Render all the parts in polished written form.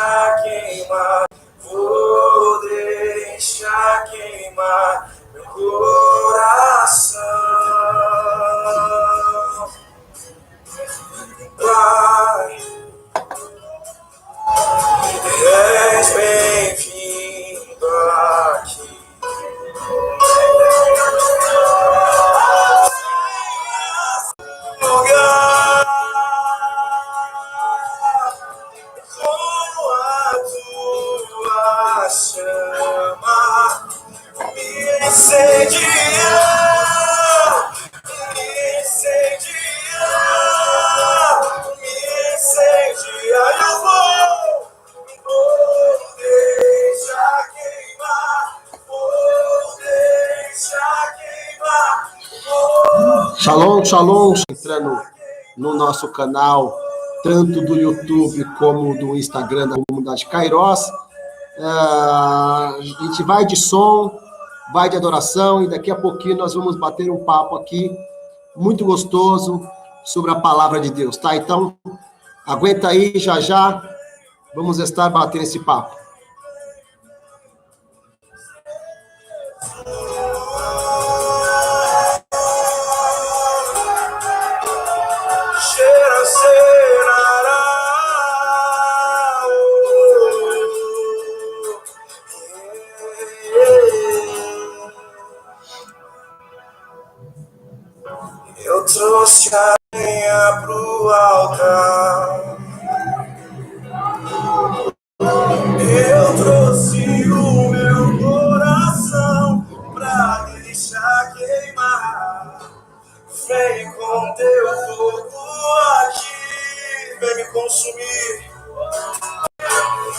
deixar queimar, vou deixar queimar meu coração. Pai, és bem-vindo aqui. Lugar com a tua chama me incendia, me incendia, me incendia. Eu vou deixar queimar, vou deixar queimar. Shalom, shalom, entrando no nosso canal, tanto do YouTube como do Instagram da Comunidade Kairos. A gente vai de som, vai de adoração, e daqui a pouquinho nós vamos bater um papo aqui, muito gostoso, sobre a palavra de Deus, tá? Então, aguenta aí, já vamos estar batendo esse papo. Eu trouxe a lenha pro altar, eu trouxe o meu coração pra deixar queimar. Vem com teu fogo aqui, vem me consumir,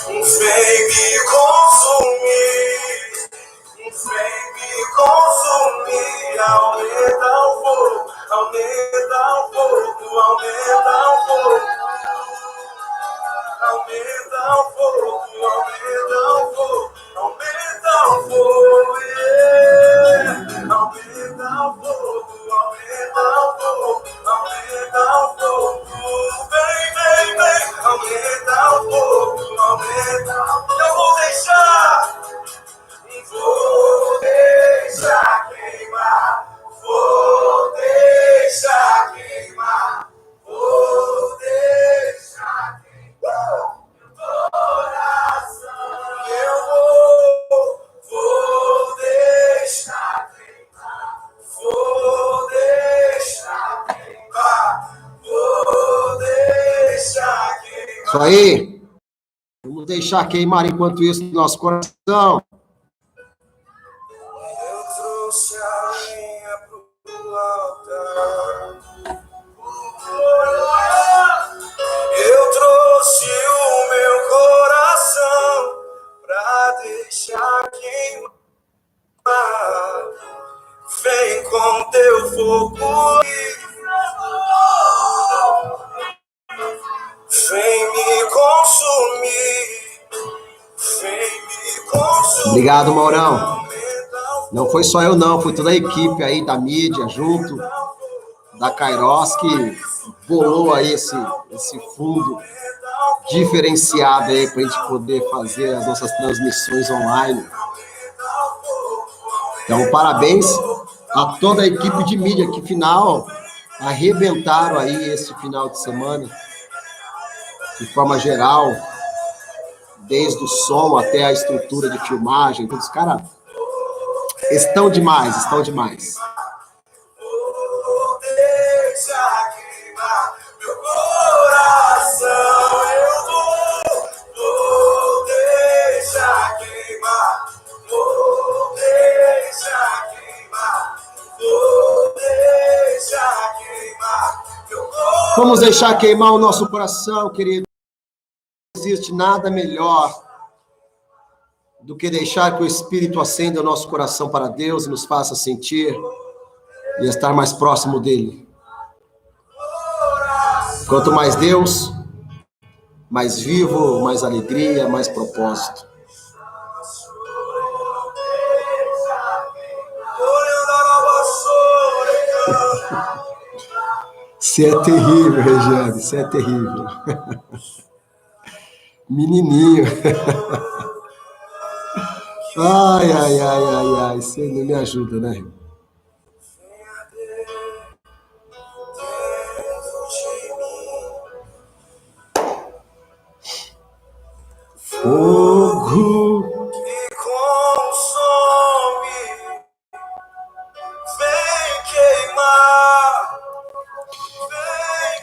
vem me consumir, vem me consumir. Aumenta o fogo, aumenta o fogo, aumenta o fogo, aumenta o fogo, aumenta o fogo, aumenta o fogo, yeah. Aumenta o fogo, aumenta o fogo, aumenta o fogo, vem, aumenta o fogo, aumenta. Eu vou deixar queimar, vou deixar queimar, vou deixar queimar meu coração. Eu vou deixar queimar, vou deixar queimar, vou deixar queimar. Isso aí. Vamos deixar queimar enquanto isso no nosso coração. Eu trouxe a lenha pro altar, eu trouxe o meu coração pra deixar queimar. Vem com teu fogo, vem me consumir, vem me consumir. Obrigado, Maurão. Não foi só eu não, foi toda a equipe aí da mídia, junto da Kairos, que bolou aí esse fundo diferenciado aí para a gente poder fazer as nossas transmissões online. Então, parabéns a toda a equipe de mídia que, final, arrebentaram aí esse final de semana, de forma geral, desde o som até a estrutura de filmagem, todos os caras estão demais, estão demais. Vou deixar queimar meu coração, eu vou deixar queimar, vou deixar queimar, vou deixar queimar meu coração. Vamos deixar queimar o nosso coração, querido. Não existe nada melhor do que deixar que o Espírito acenda o nosso coração para Deus e nos faça sentir e estar mais próximo dele. Quanto mais Deus, mais vivo, mais alegria, mais propósito. Você é terrível, Regiane, você é terrível. Menininho. Ai, ai, ai, ai, ai. Você não me ajuda, né? Fogo que consome, vem queimar.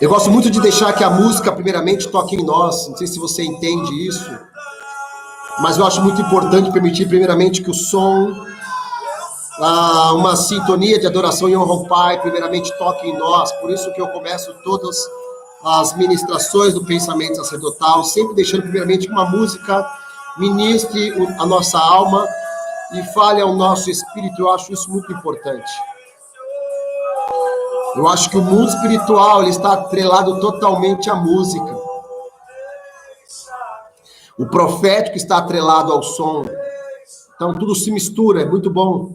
Eu gosto muito de deixar que a música, primeiramente, toque em nós. Não sei se você entende isso, mas eu acho muito importante permitir, primeiramente, que o som, uma sintonia de adoração e honra ao Pai, primeiramente, toque em nós. Por isso que eu começo todas as ministrações do pensamento sacerdotal, sempre deixando, primeiramente, que uma música ministre a nossa alma e fale ao nosso espírito. Eu acho isso muito importante. Eu acho que o mundo espiritual ele está atrelado totalmente à música. O profético está atrelado ao som. Então tudo se mistura, é muito bom.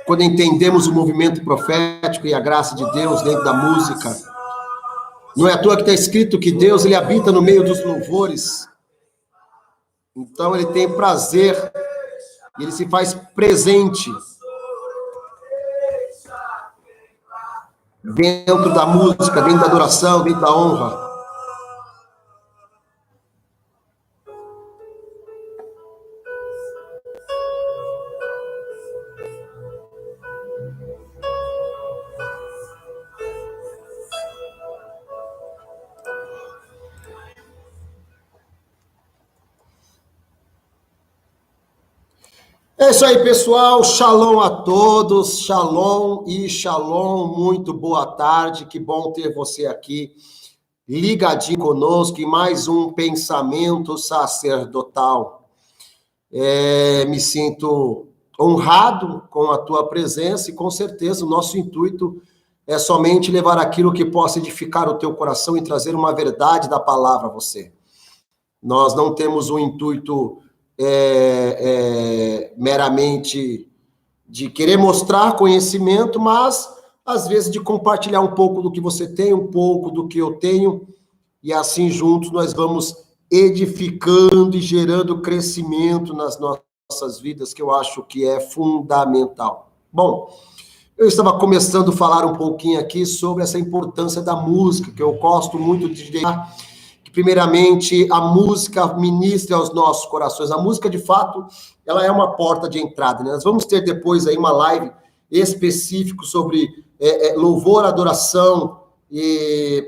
Quando entendemos o movimento profético e a graça de Deus dentro da música. Não é à toa que está escrito que Deus ele habita no meio dos louvores. Então ele tem prazer, ele se faz presente dentro da música, dentro da adoração, dentro da honra. É isso aí, pessoal. Shalom a todos. Shalom e shalom. Muito boa tarde. Que bom ter você aqui ligadinho conosco em mais um pensamento sacerdotal. Me sinto honrado com a tua presença e com certeza o nosso intuito é somente levar aquilo que possa edificar o teu coração e trazer uma verdade da palavra a você. Nós não temos o intuito meramente de querer mostrar conhecimento, mas às vezes de compartilhar um pouco do que você tem, um pouco do que eu tenho, e assim juntos nós vamos edificando e gerando crescimento nas nossas vidas, que eu acho que é fundamental. Bom, eu estava começando a falar um pouquinho aqui sobre essa importância da música, que eu gosto muito de deixar que primeiramente a música ministre aos nossos corações. A música, de fato, ela é uma porta de entrada, né? Nós vamos ter depois aí uma live específica sobre louvor, adoração,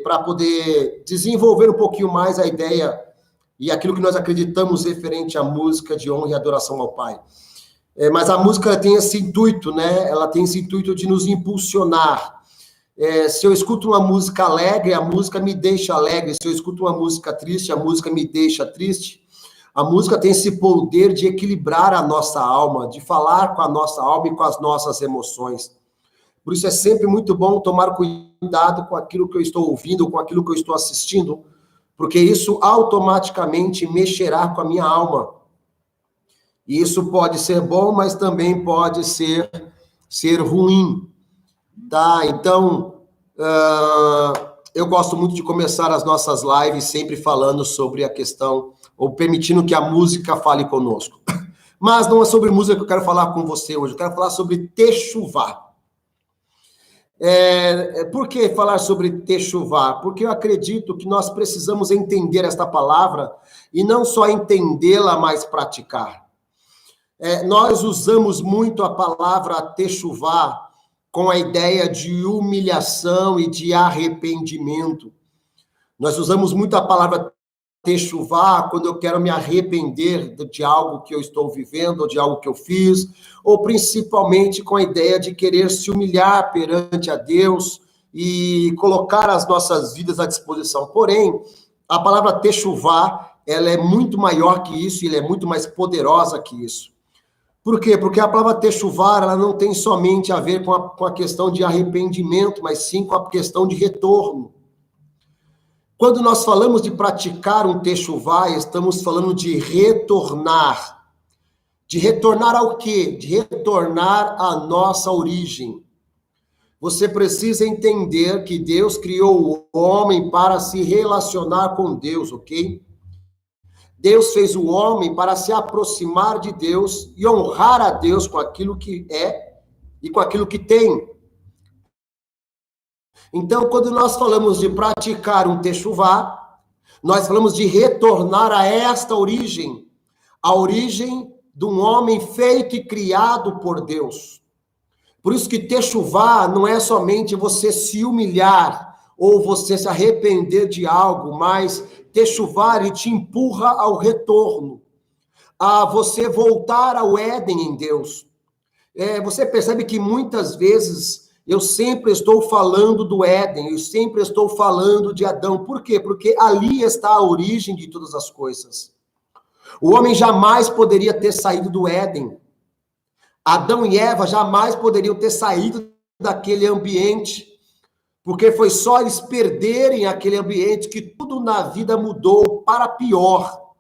para poder desenvolver um pouquinho mais a ideia e aquilo que nós acreditamos referente à música de honra e adoração ao Pai. Mas a música tem esse intuito, né? Ela tem esse intuito de nos impulsionar. Se eu escuto uma música alegre, a música me deixa alegre. Se eu escuto uma música triste, a música me deixa triste. A música tem esse poder de equilibrar a nossa alma, de falar com a nossa alma e com as nossas emoções. Por isso é sempre muito bom tomar cuidado com aquilo que eu estou ouvindo, com aquilo que eu estou assistindo, porque isso automaticamente mexerá com a minha alma. E isso pode ser bom, mas também pode ser ruim. Tá, então, eu gosto muito de começar as nossas lives sempre falando sobre a questão, ou permitindo que a música fale conosco. Mas não é sobre música que eu quero falar com você hoje, eu quero falar sobre Techuvá. Por que falar sobre Techuvá? Porque eu acredito que nós precisamos entender esta palavra, e não só entendê-la, mas praticar. Nós usamos muito a palavra Techuvá, com a ideia de humilhação e de arrependimento. Nós usamos muito a palavra Techuvá quando eu quero me arrepender de algo que eu estou vivendo, ou de algo que eu fiz, ou principalmente com a ideia de querer se humilhar perante a Deus e colocar as nossas vidas à disposição. Porém, a palavra Techuvá, ela é muito maior que isso, e ela é muito mais poderosa que isso. Por quê? Porque a palavra Techuvá, ela não tem somente a ver com a questão de arrependimento, mas sim com a questão de retorno. Quando nós falamos de praticar um Techuvá, estamos falando de retornar. De retornar ao quê? De retornar à nossa origem. Você precisa entender que Deus criou o homem para se relacionar com Deus, ok? Deus fez o homem para se aproximar de Deus e honrar a Deus com aquilo que é e com aquilo que tem. Então, quando nós falamos de praticar um techuvá, nós falamos de retornar a esta origem, a origem de um homem feito e criado por Deus. Por isso que techuvá não é somente você se humilhar ou você se arrepender de algo, mas techuvá, ele te empurra ao retorno, a você voltar ao Éden em Deus. Você percebe que muitas vezes eu sempre estou falando do Éden, eu sempre estou falando de Adão. Por quê? Porque ali está a origem de todas as coisas. O homem jamais poderia ter saído do Éden. Adão e Eva jamais poderiam ter saído daquele ambiente, porque foi só eles perderem aquele ambiente que tudo na vida mudou para pior.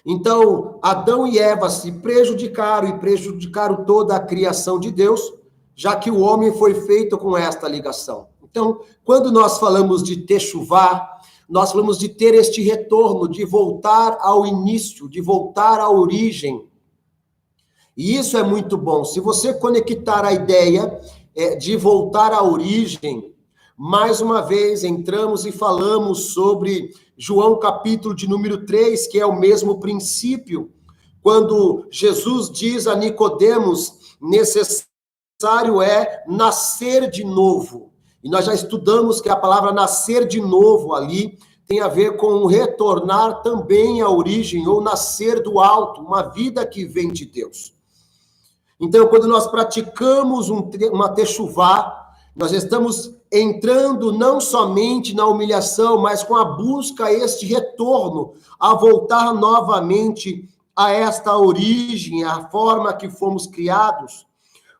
Então, Adão e Eva se prejudicaram e prejudicaram toda a criação de Deus, já que o homem foi feito com esta ligação. Então, quando nós falamos de techuvá, nós falamos de ter este retorno, de voltar ao início, de voltar à origem. E isso é muito bom. Se você conectar a ideia de voltar à origem, mais uma vez entramos e falamos sobre João capítulo de número 3, que é o mesmo princípio, quando Jesus diz a Nicodemos, necessário é nascer de novo. E nós já estudamos que a palavra nascer de novo ali tem a ver com retornar também à origem, ou nascer do alto, uma vida que vem de Deus. Então, quando nós praticamos uma techuvá, nós estamos entrando não somente na humilhação, mas com a busca a este retorno, a voltar novamente a esta origem, a forma que fomos criados.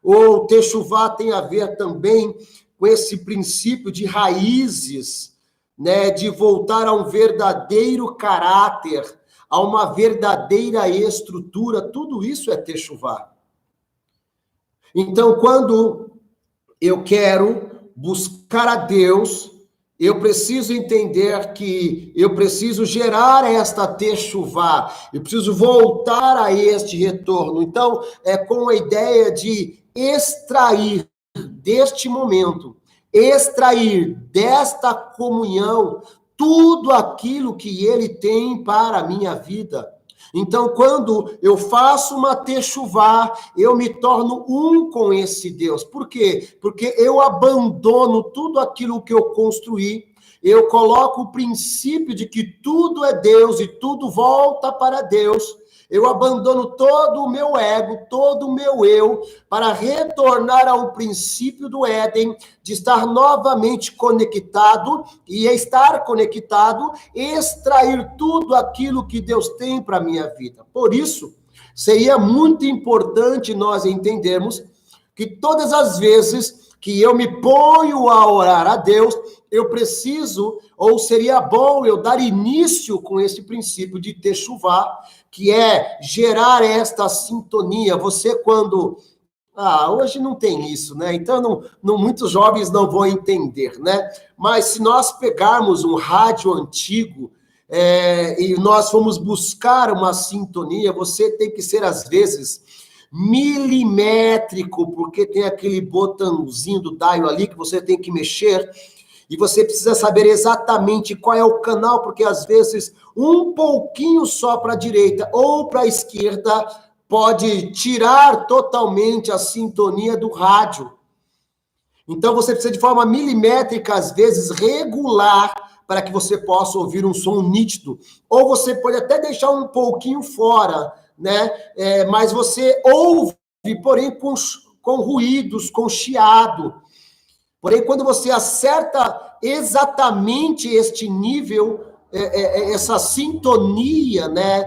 O techuvá tem a ver também com esse princípio de raízes, né, de voltar a um verdadeiro caráter, a uma verdadeira estrutura. Tudo isso é techuvá. Então, quando eu quero buscar a Deus, eu preciso entender que eu preciso gerar esta techuvá, eu preciso voltar a este retorno. Então, é com a ideia de extrair deste momento, extrair desta comunhão tudo aquilo que ele tem para a minha vida. Então, quando eu faço uma techuvá, eu me torno um com esse Deus. Por quê? Porque eu abandono tudo aquilo que eu construí, eu coloco o princípio de que tudo é Deus e tudo volta para Deus. Eu abandono todo o meu ego, todo o meu eu, para retornar ao princípio do Éden, de estar novamente conectado, e estar conectado, extrair tudo aquilo que Deus tem para a minha vida. Por isso, seria muito importante nós entendermos que todas as vezes que eu me ponho a orar a Deus, eu preciso, ou seria bom eu dar início com esse princípio de techuvá, que é gerar esta sintonia. Você quando... hoje não tem isso, né? Então, muitos jovens não vão entender, né? Mas se nós pegarmos um rádio antigo e nós formos buscar uma sintonia, você tem que ser, às vezes, milimétrico, porque tem aquele botãozinho do dial ali que você tem que mexer, e você precisa saber exatamente qual é o canal, porque às vezes um pouquinho só para a direita ou para a esquerda pode tirar totalmente a sintonia do rádio. Então você precisa de forma milimétrica, às vezes regular, para que você possa ouvir um som nítido. Ou você pode até deixar um pouquinho fora, né? Mas você ouve, porém com ruídos, com chiado. Porém, quando você acerta exatamente este nível, essa sintonia, né,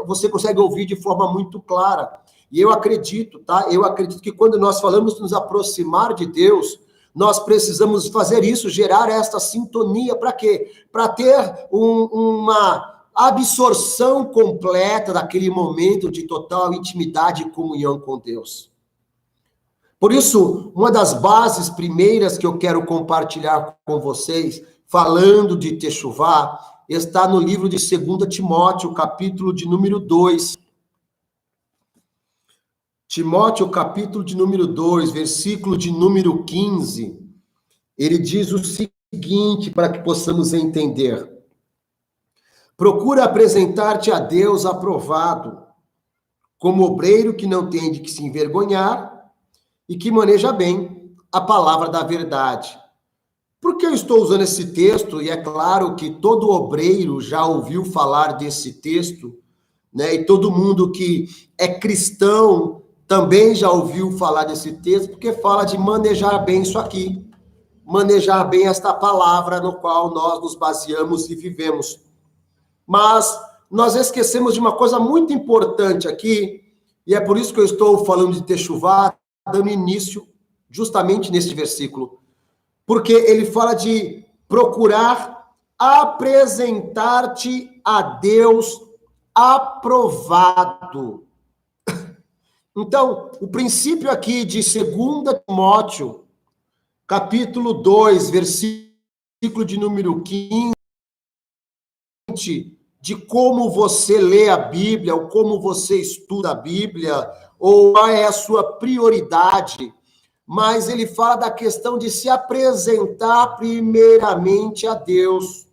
você consegue ouvir de forma muito clara. E eu acredito, tá? Eu acredito que quando nós falamos de nos aproximar de Deus, nós precisamos fazer isso, gerar esta sintonia. Para quê? Para ter uma absorção completa daquele momento de total intimidade e comunhão com Deus. Por isso, uma das bases primeiras que eu quero compartilhar com vocês, falando de techuvá, está no livro de 2 Timóteo, capítulo de número 2. Timóteo, capítulo de número 2, versículo de número 15, ele diz o seguinte, para que possamos entender. Procura apresentar-te a Deus aprovado, como obreiro que não tem de que se envergonhar e que maneja bem a palavra da verdade. Por que eu estou usando esse texto? E é claro que todo obreiro já ouviu falar desse texto, né? E todo mundo que é cristão também já ouviu falar desse texto, porque fala de manejar bem isso aqui, manejar bem esta palavra no qual nós nos baseamos e vivemos. Mas nós esquecemos de uma coisa muito importante aqui, e é por isso que eu estou falando de Techuvá, dando início justamente neste versículo, porque ele fala de procurar apresentar-te a Deus aprovado. Então, o princípio aqui de 2 Timóteo, capítulo 2, versículo de número 15, de como você lê a Bíblia, ou como você estuda a Bíblia, ou qual é a sua prioridade, mas ele fala da questão de se apresentar primeiramente a Deus.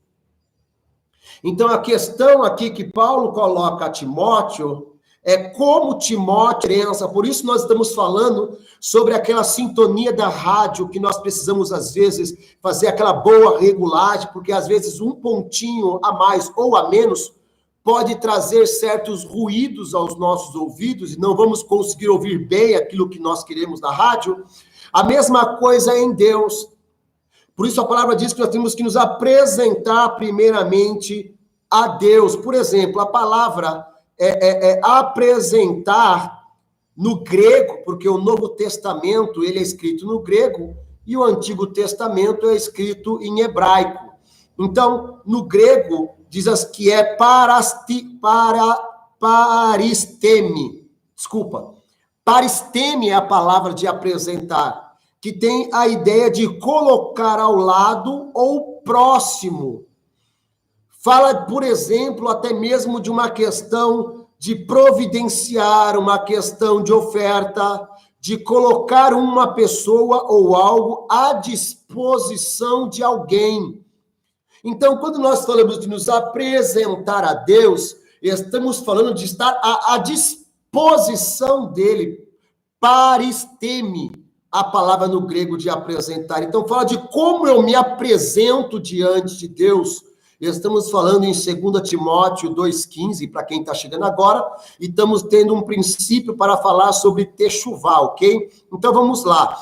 Então, a questão aqui que Paulo coloca a Timóteo é como Timóteo pensa. Por isso nós estamos falando sobre aquela sintonia da rádio que nós precisamos, às vezes, fazer aquela boa regulagem, porque, às vezes, um pontinho a mais ou a menos pode trazer certos ruídos aos nossos ouvidos e não vamos conseguir ouvir bem aquilo que nós queremos na rádio. A mesma coisa em Deus. Por isso a palavra diz que nós temos que nos apresentar primeiramente a Deus. Por exemplo, a palavra apresentar no grego, porque o Novo Testamento ele é escrito no grego e o Antigo Testamento é escrito em hebraico. Então, no grego, diz que é paristeme. Desculpa. Paristeme é a palavra de apresentar, que tem a ideia de colocar ao lado ou próximo. Fala, por exemplo, até mesmo de uma questão de providenciar, uma questão de oferta, de colocar uma pessoa ou algo à disposição de alguém. Então, quando nós falamos de nos apresentar a Deus, estamos falando de estar à disposição dele. Paristeme, a palavra no grego de apresentar. Então, fala de como eu me apresento diante de Deus. Estamos falando em 2 Timóteo 2,15, para quem está chegando agora, e estamos tendo um princípio para falar sobre Techuvá, ok? Então, vamos lá.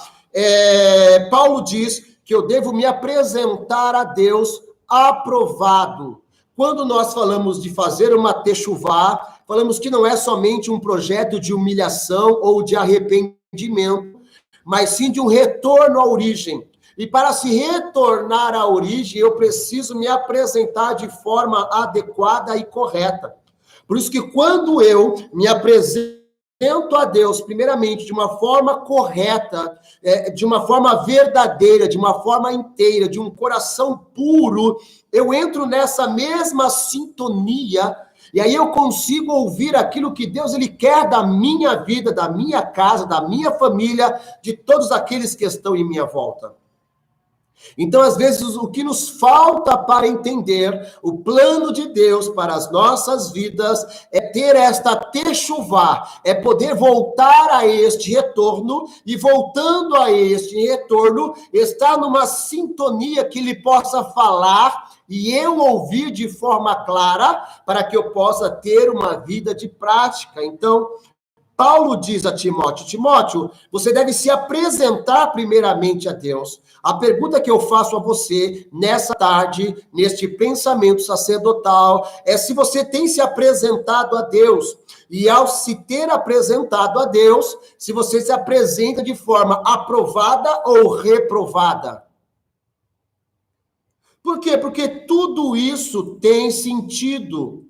Paulo diz que eu devo me apresentar a Deus aprovado. Quando nós falamos de fazer uma Techuvá, falamos que não é somente um projeto de humilhação ou de arrependimento, mas sim de um retorno à origem. E para se retornar à origem, eu preciso me apresentar de forma adequada e correta. Por isso que quando eu me apresento a Deus, primeiramente, de uma forma correta, de uma forma verdadeira, de uma forma inteira, de um coração puro, eu entro nessa mesma sintonia, e aí eu consigo ouvir aquilo que Deus ele quer da minha vida, da minha casa, da minha família, de todos aqueles que estão em minha volta. Então, às vezes, o que nos falta para entender o plano de Deus para as nossas vidas é ter esta Techuvá, é poder voltar a este retorno e, voltando a este retorno, estar numa sintonia que ele possa falar e eu ouvir de forma clara para que eu possa ter uma vida de prática. Então, Paulo diz a Timóteo, Timóteo, você deve se apresentar primeiramente a Deus. A pergunta que eu faço a você nessa tarde, neste pensamento sacerdotal, é se você tem se apresentado a Deus. E ao se ter apresentado a Deus, se você se apresenta de forma aprovada ou reprovada. Por quê? Porque tudo isso tem sentido.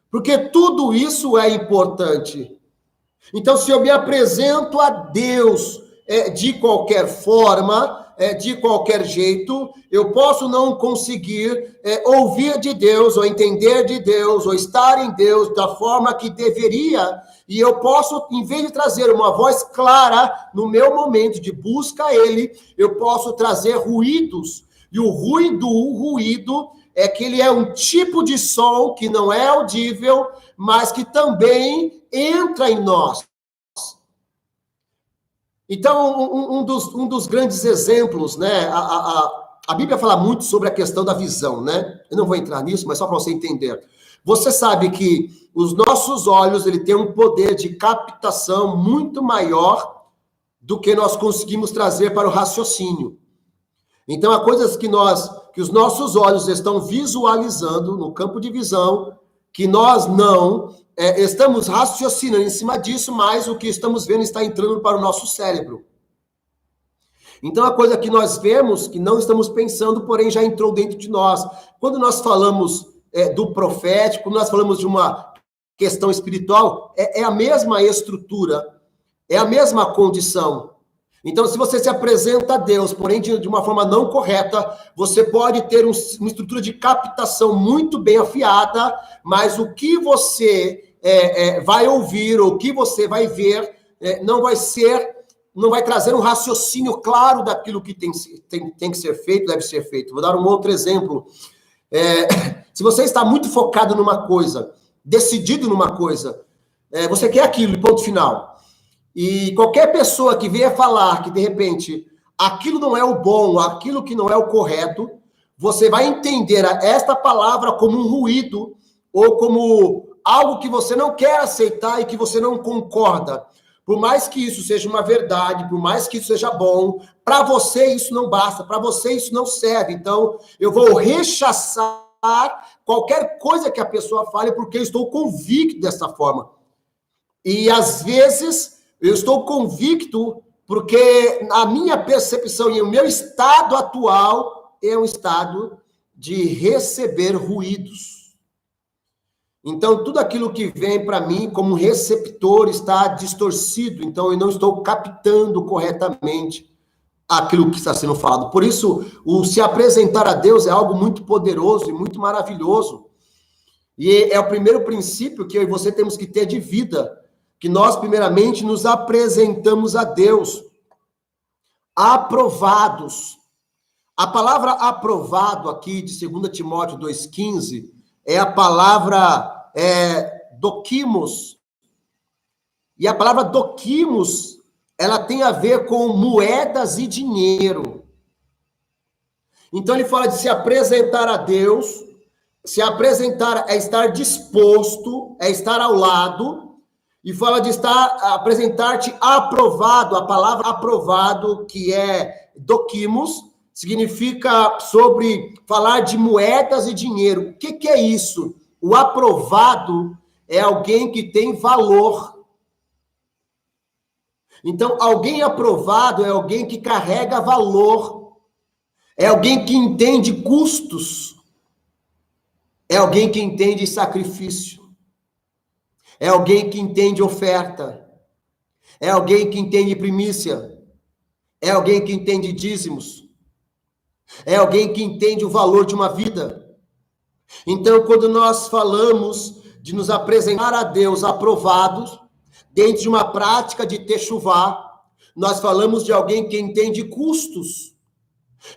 Porque tudo isso é importante. Então, se eu me apresento a Deus de qualquer forma, de qualquer jeito, eu posso não conseguir ouvir de Deus, ou entender de Deus, ou estar em Deus da forma que deveria, e eu posso, em vez de trazer uma voz clara no meu momento de busca a Ele, eu posso trazer ruídos. E o ruído é que ele é um tipo de som que não é audível, mas que também entra em nós. Então, um dos grandes exemplos, né? A Bíblia fala muito sobre a questão da visão, né? Eu não vou entrar nisso, mas só para você entender. Você sabe que os nossos olhos, ele tem um poder de captação muito maior do que nós conseguimos trazer para o raciocínio. Então, há coisas que os nossos olhos estão visualizando no campo de visão, que nós não estamos raciocinando em cima disso, mas o que estamos vendo está entrando para o nosso cérebro. Então, a coisa que nós vemos, que não estamos pensando, porém já entrou dentro de nós. Quando nós falamos do profético, quando nós falamos de uma questão espiritual, é a mesma estrutura, é a mesma condição. Então, se você se apresenta a Deus, porém de uma forma não correta, você pode ter uma estrutura de captação muito bem afiada, mas o que você vai ouvir, ou o que você vai ver, não vai trazer um raciocínio claro daquilo que tem que ser feito, deve ser feito. Vou dar um outro exemplo. Se você está muito focado numa coisa, decidido numa coisa, você quer aquilo, ponto final. E qualquer pessoa que venha falar que, de repente, aquilo não é o bom, aquilo que não é o correto, você vai entender esta palavra como um ruído ou como algo que você não quer aceitar e que você não concorda. Por mais que isso seja uma verdade, por mais que isso seja bom, para você isso não basta, para você isso não serve. Então, eu vou rechaçar qualquer coisa que a pessoa fale porque eu estou convicto dessa forma. E, às vezes, eu estou convicto porque a minha percepção e o meu estado atual é um estado de receber ruídos. Então, tudo aquilo que vem para mim como receptor está distorcido. Então, eu não estou captando corretamente aquilo que está sendo falado. Por isso, o se apresentar a Deus é algo muito poderoso e muito maravilhoso. E é o primeiro princípio que eu e você temos que ter de vida, que nós, primeiramente, nos apresentamos a Deus, aprovados. A palavra aprovado aqui, de 2 Timóteo 2,15, é a palavra dokimos. E a palavra dokimos, ela tem a ver com moedas e dinheiro. Então, ele fala de se apresentar a Deus, se apresentar é estar disposto, é estar ao lado, e fala de apresentar-te aprovado. A palavra aprovado, que é dokimos, significa sobre falar de moedas e dinheiro. O que é isso? O aprovado é alguém que tem valor. Então, alguém aprovado é alguém que carrega valor. É alguém que entende custos. É alguém que entende sacrifício. É alguém que entende oferta. É alguém que entende primícia. É alguém que entende dízimos. É alguém que entende o valor de uma vida. Então, quando nós falamos de nos apresentar a Deus aprovados, dentro de uma prática de techuvá, nós falamos de alguém que entende custos.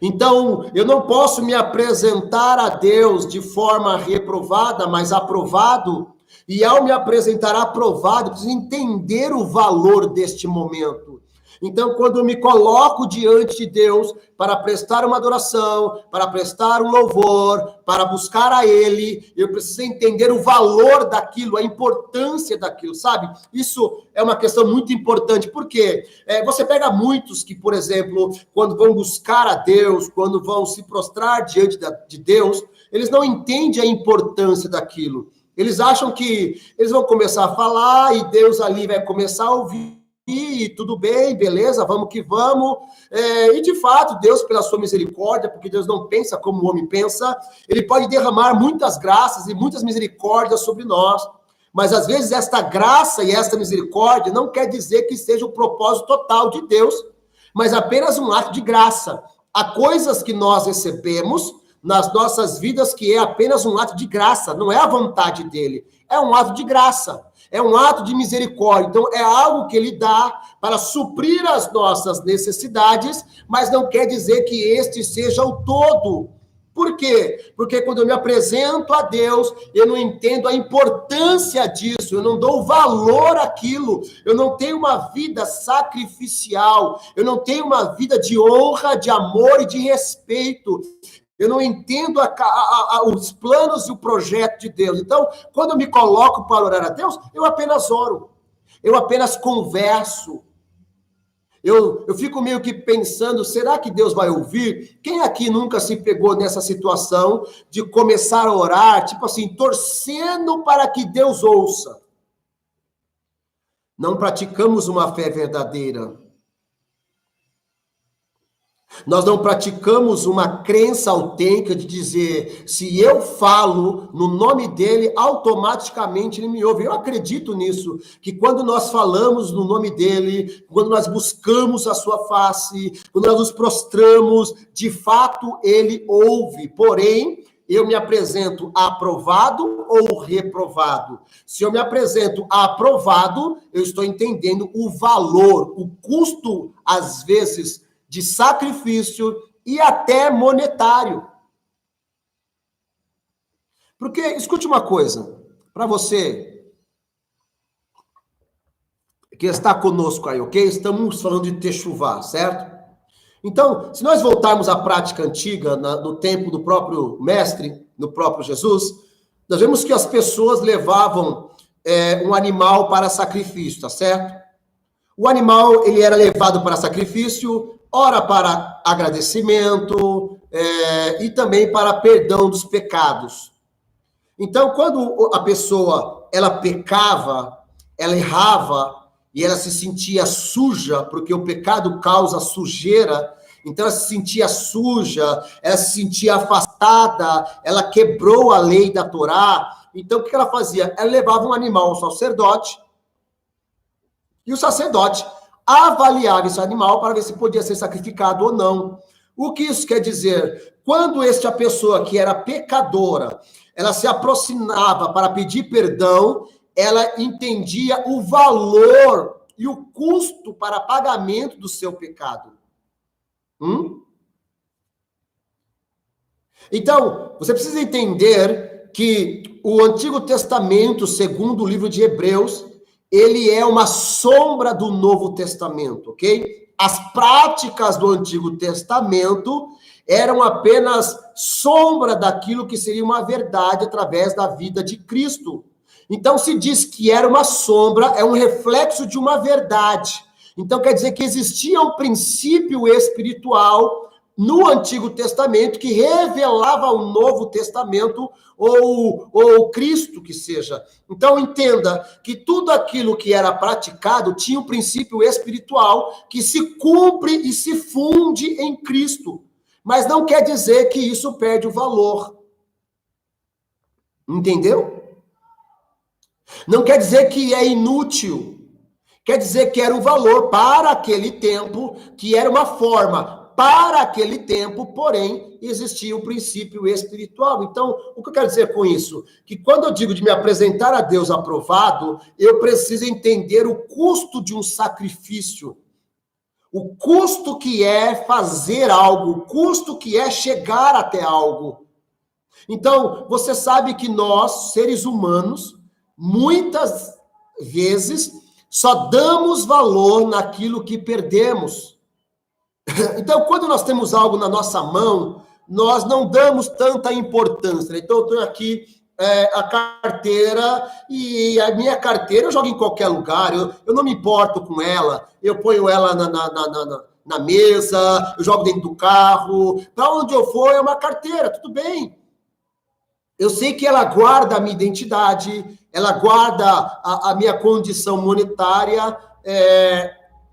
Então, eu não posso me apresentar a Deus de forma reprovada, mas aprovado. E ao me apresentar aprovado, eu preciso entender o valor deste momento. Então, quando eu me coloco diante de Deus para prestar uma adoração, para prestar um louvor, para buscar a Ele, eu preciso entender o valor daquilo, a importância daquilo, sabe? Isso é uma questão muito importante, porque você pega muitos que, por exemplo, quando vão buscar a Deus, quando vão se prostrar diante de Deus, eles não entendem a importância daquilo. Eles acham que eles vão começar a falar e Deus ali vai começar a ouvir e tudo bem, beleza, vamos que vamos. E de fato, Deus, pela sua misericórdia, porque Deus não pensa como o homem pensa, Ele pode derramar muitas graças e muitas misericórdias sobre nós. Mas às vezes esta graça e esta misericórdia não quer dizer que seja o propósito total de Deus, mas apenas um ato de graça. Há coisas que nós recebemos nas nossas vidas que é apenas um ato de graça, não é a vontade dele, é um ato de graça, é um ato de misericórdia. Então, é algo que ele dá para suprir as nossas necessidades, mas não quer dizer que este seja o todo. Por quê? Porque quando eu me apresento a Deus, eu não entendo a importância disso, eu não dou valor àquilo, eu não tenho uma vida sacrificial, eu não tenho uma vida de honra, de amor e de respeito. Eu não entendo os planos e o projeto de Deus. Então, quando eu me coloco para orar a Deus, eu apenas oro, eu apenas converso. Eu fico meio que pensando, será que Deus vai ouvir? Quem aqui nunca se pegou nessa situação de começar a orar, tipo assim, torcendo para que Deus ouça? Não praticamos uma fé verdadeira. Nós não praticamos uma crença autêntica de dizer, se eu falo no nome dele, automaticamente ele me ouve. Eu acredito nisso, que quando nós falamos no nome dele, quando nós buscamos a sua face, quando nós nos prostramos, de fato ele ouve. Porém, eu me apresento aprovado ou reprovado? Se eu me apresento aprovado, eu estou entendendo o valor, o custo, às vezes, de sacrifício e até monetário. Porque, escute uma coisa, para você que está conosco aí, ok? Estamos falando de Techuvá, certo? Então, se nós voltarmos à prática antiga, no tempo do próprio mestre, do próprio Jesus, nós vemos que as pessoas levavam um animal para sacrifício, tá certo? O animal, ele era levado para sacrifício, ora para agradecimento e também para perdão dos pecados. Então, quando a pessoa, ela pecava, ela errava e ela se sentia suja, porque o pecado causa sujeira, então ela se sentia suja, ela se sentia afastada, ela quebrou a lei da Torá. Então, o que ela fazia? Ela levava um animal ao sacerdote, e o sacerdote avaliava esse animal para ver se podia ser sacrificado ou não. O que isso quer dizer? Quando esta pessoa que era pecadora, ela se aproximava para pedir perdão, ela entendia o valor e o custo para pagamento do seu pecado. Então, você precisa entender que o Antigo Testamento, segundo o livro de Hebreus, ele é uma sombra do Novo Testamento, ok? As práticas do Antigo Testamento eram apenas sombra daquilo que seria uma verdade através da vida de Cristo. Então, se diz que era uma sombra, é um reflexo de uma verdade. Então, quer dizer que existia um princípio espiritual no Antigo Testamento que revelava o Novo Testamento ou Cristo que seja. Então, entenda que tudo aquilo que era praticado tinha um princípio espiritual que se cumpre e se funde em Cristo. Mas não quer dizer que isso perde o valor. Entendeu? Não quer dizer que é inútil. Quer dizer que era um valor para aquele tempo, que era uma forma para aquele tempo, porém, existia um princípio espiritual. Então, o que eu quero dizer com isso? Que quando eu digo de me apresentar a Deus aprovado, eu preciso entender o custo de um sacrifício. O custo que é fazer algo, o custo que é chegar até algo. Então, você sabe que nós, seres humanos, muitas vezes, só damos valor naquilo que perdemos. Então, quando nós temos algo na nossa mão, nós não damos tanta importância. Então, eu tenho aqui a carteira, e a minha carteira eu jogo em qualquer lugar, eu não me importo com ela, eu ponho ela na mesa, eu jogo dentro do carro, para onde eu for é uma carteira, tudo bem. Eu sei que ela guarda a minha identidade, ela guarda a minha condição monetária,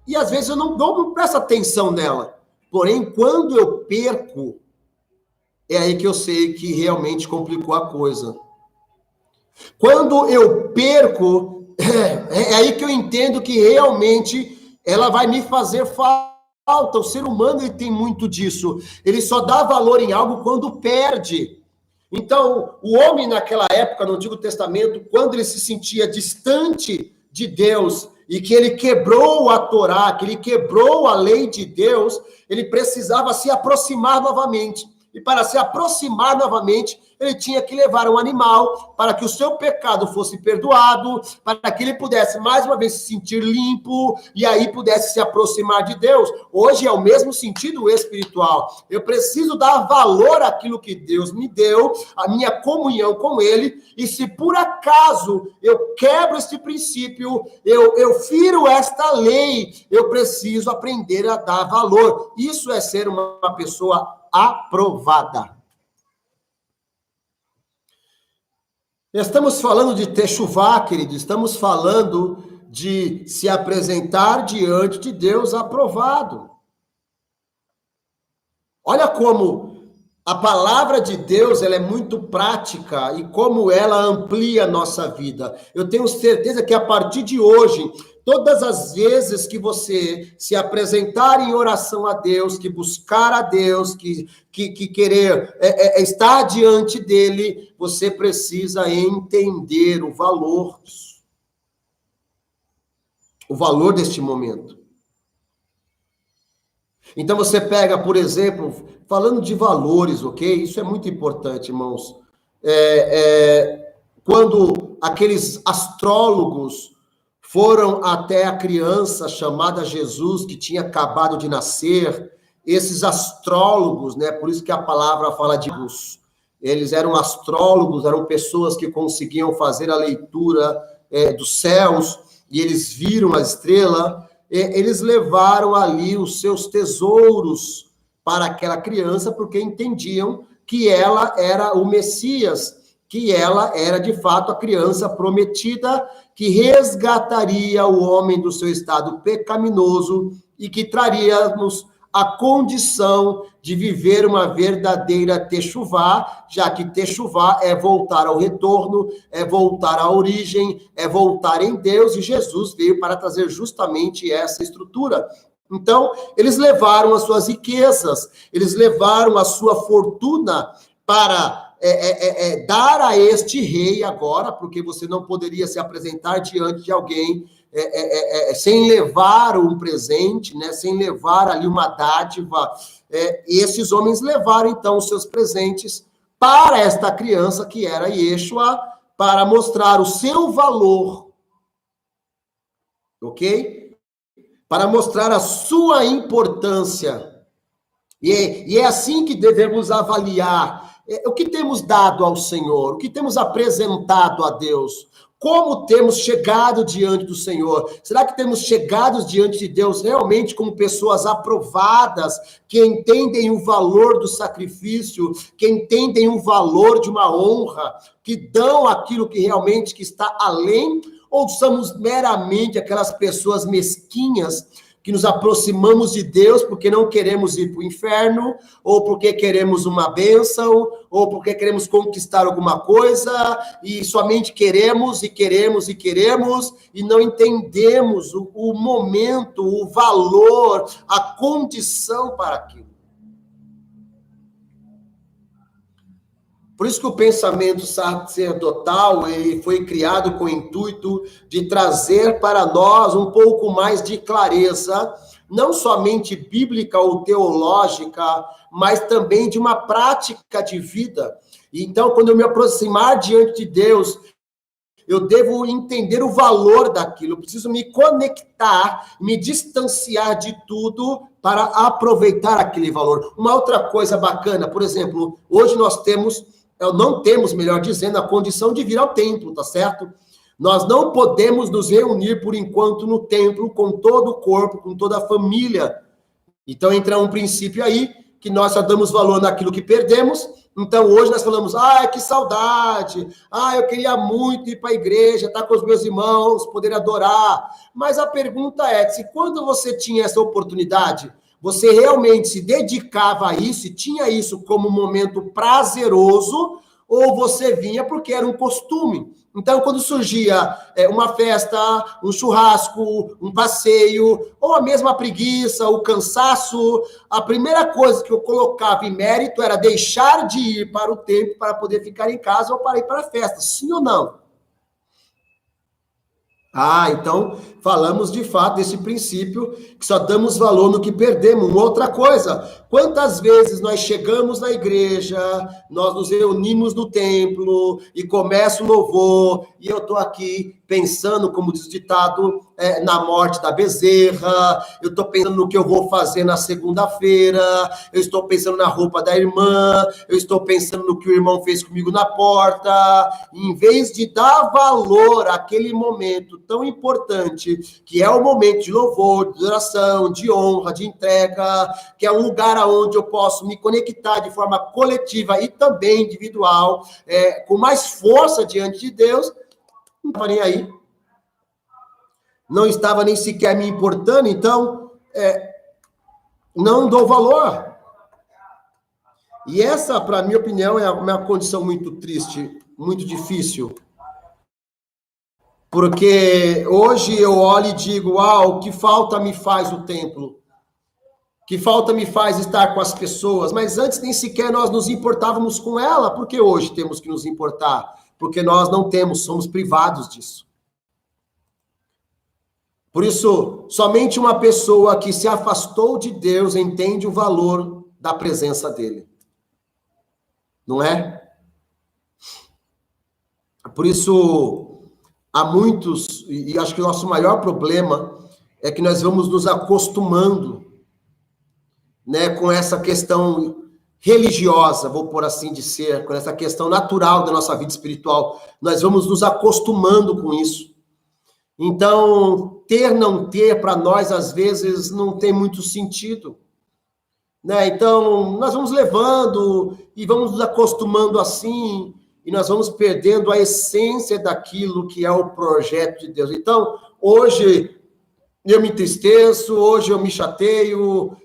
e às vezes eu não presto atenção nela. Porém, quando eu perco, é aí que eu sei que realmente complicou a coisa. Quando eu perco, é aí que eu entendo que realmente ela vai me fazer falta. falta, o ser humano ele tem muito disso. Ele só dá valor em algo quando perde. Então, o homem naquela época, no Antigo Testamento, quando ele se sentia distante de Deus e que ele quebrou a Torá, que ele quebrou a lei de Deus, ele precisava se aproximar novamente. E para se aproximar novamente, ele tinha que levar um animal para que o seu pecado fosse perdoado, para que ele pudesse mais uma vez se sentir limpo e aí pudesse se aproximar de Deus. Hoje é o mesmo sentido espiritual. Eu preciso dar valor àquilo que Deus me deu, a minha comunhão com Ele, e se por acaso eu quebro este princípio, eu firo esta lei, eu preciso aprender a dar valor. Isso é ser uma pessoa aprovada. Estamos falando de techuvá, querido, estamos falando de se apresentar diante de Deus aprovado. Olha como a palavra de Deus ela é muito prática e como ela amplia a nossa vida. Eu tenho certeza que a partir de hoje, todas as vezes que você se apresentar em oração a Deus, que buscar a Deus, que querer estar diante dele, você precisa entender o valor disso. O valor deste momento. Então você pega, por exemplo, falando de valores, ok? Isso é muito importante, irmãos. Quando aqueles astrólogos foram até a criança chamada Jesus, que tinha acabado de nascer, esses astrólogos, né? Por isso que a palavra fala de luz. Eles eram astrólogos, eram pessoas que conseguiam fazer a leitura dos céus, e eles viram a estrela. Eles levaram ali os seus tesouros para aquela criança, porque entendiam que ela era o Messias, que ela era, de fato, a criança prometida, que resgataria o homem do seu estado pecaminoso e que traríamos a condição de viver uma verdadeira techuvá, já que techuvá é voltar ao retorno, é voltar à origem, é voltar em Deus, e Jesus veio para trazer justamente essa estrutura. Então, eles levaram as suas riquezas, eles levaram a sua fortuna para dar a este rei agora, porque você não poderia se apresentar diante de alguém sem levar um presente, né, sem levar ali uma dádiva. E esses homens levaram, então, os seus presentes para esta criança, que era Yeshua, para mostrar o seu valor, ok? Para mostrar a sua importância. E é assim que devemos avaliar o que temos dado ao Senhor, o que temos apresentado a Deus, como temos chegado diante do Senhor. Será que temos chegado diante de Deus realmente como pessoas aprovadas, que entendem o valor do sacrifício, que entendem o valor de uma honra, que dão aquilo que realmente que está além? Ou somos meramente aquelas pessoas mesquinhas que nos aproximamos de Deus porque não queremos ir para o inferno, ou porque queremos uma bênção, ou porque queremos conquistar alguma coisa, e somente queremos, e queremos, e queremos, e não entendemos o momento, o valor, a condição para aquilo. Por isso que o pensamento sacerdotal ele foi criado com o intuito de trazer para nós um pouco mais de clareza, não somente bíblica ou teológica, mas também de uma prática de vida. Então, quando eu me aproximar diante de Deus, eu devo entender o valor daquilo, eu preciso me conectar, me distanciar de tudo para aproveitar aquele valor. Uma outra coisa bacana, por exemplo, hoje nós não temos, melhor dizendo, a condição de vir ao templo, tá certo? Nós não podemos nos reunir, por enquanto, no templo, com todo o corpo, com toda a família. Então, entra um princípio aí, que nós só damos valor naquilo que perdemos. Então, hoje nós falamos, que saudade, eu queria muito ir para a igreja, estar com os meus irmãos, poder adorar. Mas a pergunta é, se quando você tinha essa oportunidade, você realmente se dedicava a isso e tinha isso como um momento prazeroso, ou você vinha porque era um costume. Então, quando surgia uma festa, um churrasco, um passeio, ou a mesma preguiça, o cansaço, a primeira coisa que eu colocava em mérito era deixar de ir para o templo para poder ficar em casa ou para ir para a festa. Sim ou não? Então falamos de fato desse princípio que só damos valor no que perdemos. Uma outra coisa, quantas vezes nós chegamos na igreja, nós nos reunimos no templo e começa o louvor e eu estou aqui pensando, como diz o ditado, na morte da bezerra, eu estou pensando no que eu vou fazer na segunda-feira, eu estou pensando na roupa da irmã, eu estou pensando no que o irmão fez comigo na porta, em vez de dar valor àquele momento tão importante, que é o momento de louvor, de oração, de honra, de entrega, que é um lugar onde eu posso me conectar de forma coletiva e também individual, com mais força diante de Deus, não estava nem aí, não estava nem sequer me importando, então, não dou valor. E essa, para minha opinião, é uma condição muito triste, muito difícil, porque hoje eu olho e digo, que falta me faz o templo, que falta me faz estar com as pessoas, mas antes nem sequer nós nos importávamos com ela, porque hoje temos que nos importar, porque nós não temos, somos privados disso. Por isso, somente uma pessoa que se afastou de Deus entende o valor da presença dele. Não é? Por isso, há muitos, e acho que o nosso maior problema é que nós vamos nos acostumando, né, com essa questão religiosa, vou por assim dizer, com essa questão natural da nossa vida espiritual. Nós vamos nos acostumando com isso. Então, ter, não ter, para nós, às vezes, não tem muito sentido. Né? Então, nós vamos levando e vamos nos acostumando assim, e nós vamos perdendo a essência daquilo que é o projeto de Deus. Então, hoje eu me entristeço, hoje eu me chateio,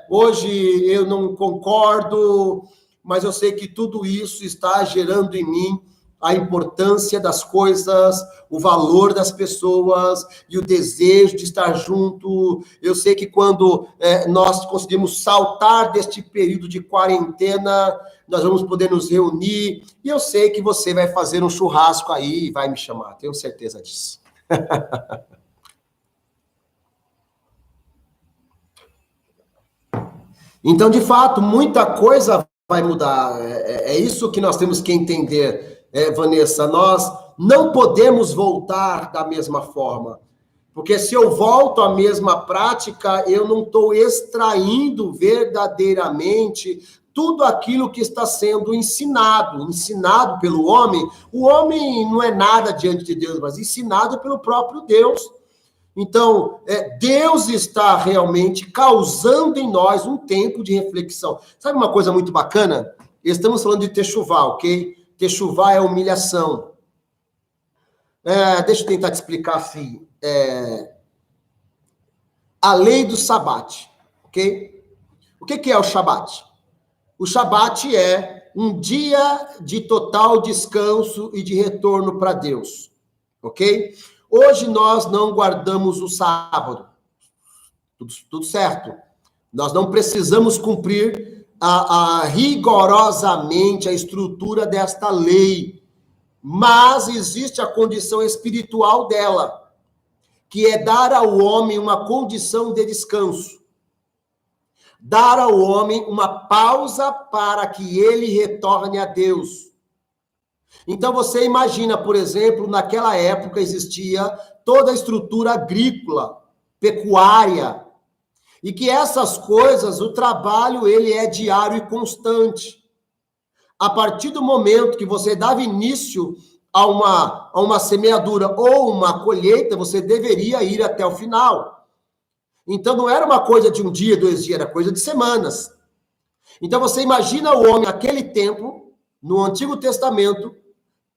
hoje eu não concordo, mas eu sei que tudo isso está gerando em mim a importância das coisas, o valor das pessoas e o desejo de estar junto. Eu sei que quando nós conseguimos saltar deste período de quarentena, nós vamos poder nos reunir, e eu sei que você vai fazer um churrasco aí e vai me chamar, tenho certeza disso. Então, de fato, muita coisa vai mudar. É isso que nós temos que entender, Vanessa. Nós não podemos voltar da mesma forma. Porque se eu volto à mesma prática, eu não estou extraindo verdadeiramente tudo aquilo que está sendo ensinado pelo homem. O homem não é nada diante de Deus, mas ensinado pelo próprio Deus. Então, Deus está realmente causando em nós um tempo de reflexão. Sabe uma coisa muito bacana? Estamos falando de techuvá, ok? Techuvá é humilhação. Deixa eu tentar te explicar assim. A lei do Shabat, ok? O que é o Shabat? O Shabat é um dia de total descanso e de retorno para Deus, ok? Hoje nós não guardamos o sábado, tudo certo. Nós não precisamos cumprir rigorosamente a estrutura desta lei, mas existe a condição espiritual dela, que é dar ao homem uma condição de descanso, dar ao homem uma pausa para que ele retorne a Deus. Então, você imagina, por exemplo, naquela época existia toda a estrutura agrícola, pecuária, e que essas coisas, o trabalho, ele é diário e constante. A partir do momento que você dava início a uma semeadura ou uma colheita, você deveria ir até o final. Então, não era uma coisa de um dia, 2 dias, era coisa de semanas. Então, você imagina o homem naquele tempo, no Antigo Testamento,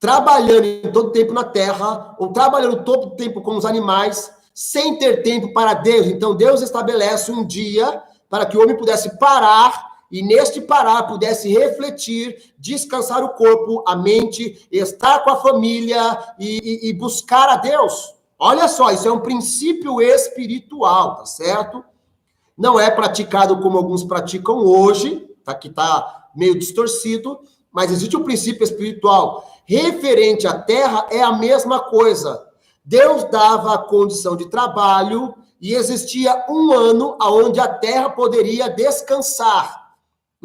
trabalhando em todo tempo na terra, ou trabalhando todo tempo com os animais, sem ter tempo para Deus. Então, Deus estabelece um dia para que o homem pudesse parar e neste parar pudesse refletir, descansar o corpo, a mente, estar com a família e buscar a Deus. Olha só, isso é um princípio espiritual, tá certo? Não é praticado como alguns praticam hoje, tá? Que está meio distorcido, mas existe um princípio espiritual. Referente à terra, é a mesma coisa. Deus dava a condição de trabalho e existia um ano onde a terra poderia descansar.